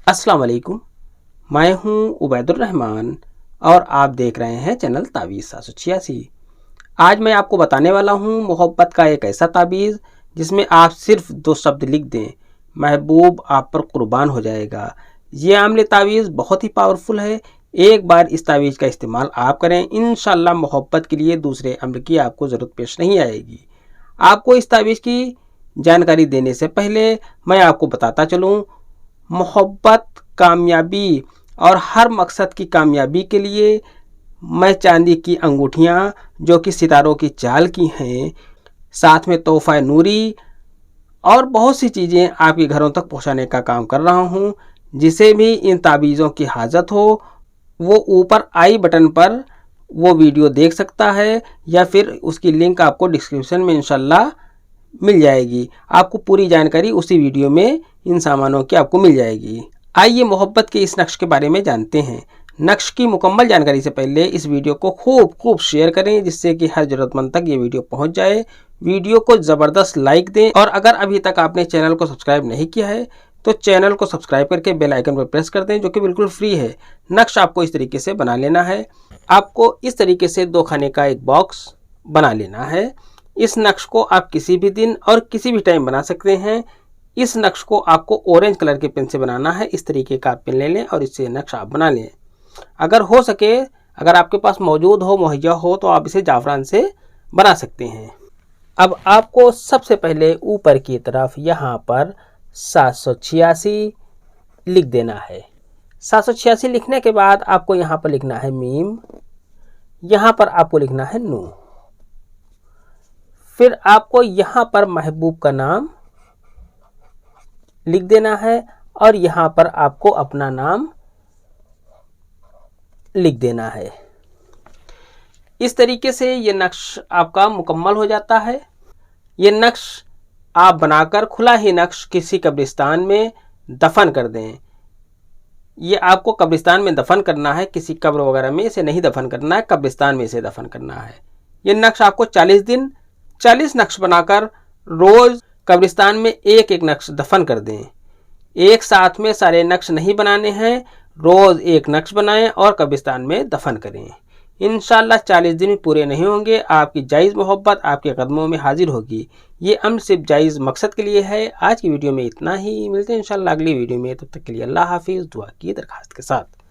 अस्सलाम वालेकुम। मैं हूं उबैदुर रहमान और आप देख रहे हैं चैनल तावीज़ 786। आज मैं आपको बताने वाला हूं मोहब्बत का एक ऐसा तावीज़ जिसमें आप सिर्फ 2 शब्द लिख दें, महबूब आप पर कुर्बान हो जाएगा। ये आमले तावीज़ बहुत ही पावरफुल है। एक बार इस तावीज़ का इस्तेमाल आप करें, इंशाल्लाह मोहब्बत के लिए दूसरे अम्र की आपको ज़रूरत पेश नहीं आएगी। आपको इस तावीज़ की जानकारी देने से पहले मैं आपको बताता चलूँ, मोहब्बत, कामयाबी और हर मकसद की कामयाबी के लिए मैं चांदी की अंगूठियाँ जो कि सितारों की चाल की हैं, साथ में तोहफ़ा नूरी और बहुत सी चीज़ें आपके घरों तक पहुंचाने का काम कर रहा हूं। जिसे भी इन तावीज़ों की हाजत हो वो ऊपर आई बटन पर वो वीडियो देख सकता है या फिर उसकी लिंक आपको डिस्क्रिप्शन में इंशाल्लाह मिल जाएगी। आपको पूरी जानकारी उसी वीडियो में इन सामानों की आपको मिल जाएगी। आइए मोहब्बत के इस नक्श के बारे में जानते हैं। नक्श की मुकम्मल जानकारी से पहले इस वीडियो को खूब शेयर करें जिससे कि हर ज़रूरतमंद तक ये वीडियो पहुंच जाए। वीडियो को ज़बरदस्त लाइक दें और अगर अभी तक आपने चैनल को सब्सक्राइब नहीं किया है तो चैनल को सब्सक्राइब करके बेल आइकन पर प्रेस कर दें, जो कि बिल्कुल फ्री है। नक्श आपको इस तरीके से बना लेना है। आपको इस तरीके से 2 खाने का एक बॉक्स बना लेना है। इस नक्श को आप किसी भी दिन और किसी भी टाइम बना सकते हैं। इस नक्श को आपको ऑरेंज कलर के पेन से बनाना है। इस तरीके का पेन ले लें और इससे नक्श आप बना लें। अगर हो सके, अगर आपके पास मौजूद हो, मुहैया हो, तो आप इसे जाफरान से बना सकते हैं। अब आपको सबसे पहले ऊपर की तरफ यहाँ पर 786 लिख देना है। 786 लिखने के बाद आपको यहाँ पर लिखना है मीम, यहाँ पर आपको लिखना है नू, फिर आपको यहाँ पर महबूब का नाम लिख देना है और यहाँ पर आपको अपना नाम लिख देना है। इस तरीके से ये नक्श आपका मुकम्मल हो जाता है। ये नक्श आप बनाकर खुला ही नक्श किसी कब्रिस्तान में दफन कर दें। ये आपको कब्रिस्तान में दफन करना है, किसी कब्र वगैरह में इसे नहीं दफन करना है, कब्रिस्तान में इसे दफन करना है। ये नक्श आपको 40 दिन 40 नक्श बनाकर रोज़ कब्रिस्तान में एक एक नक्श दफन कर दें। एक साथ में सारे नक्श नहीं बनाने हैं, रोज़ एक नक्श बनाएं और कब्रिस्तान में दफन करें। इंशाल्लाह 40 दिन पूरे नहीं होंगे, आपकी जायज़ मोहब्बत आपके कदमों में हाजिर होगी। ये अम्र सिर्फ जायज़ मकसद के लिए है। आज की वीडियो में इतना ही, मिलते हैं इंशाल्लाह अगली वीडियो में। तब तक के लिए अल्लाह हाफिज़, दुआ की दरखास्त के साथ।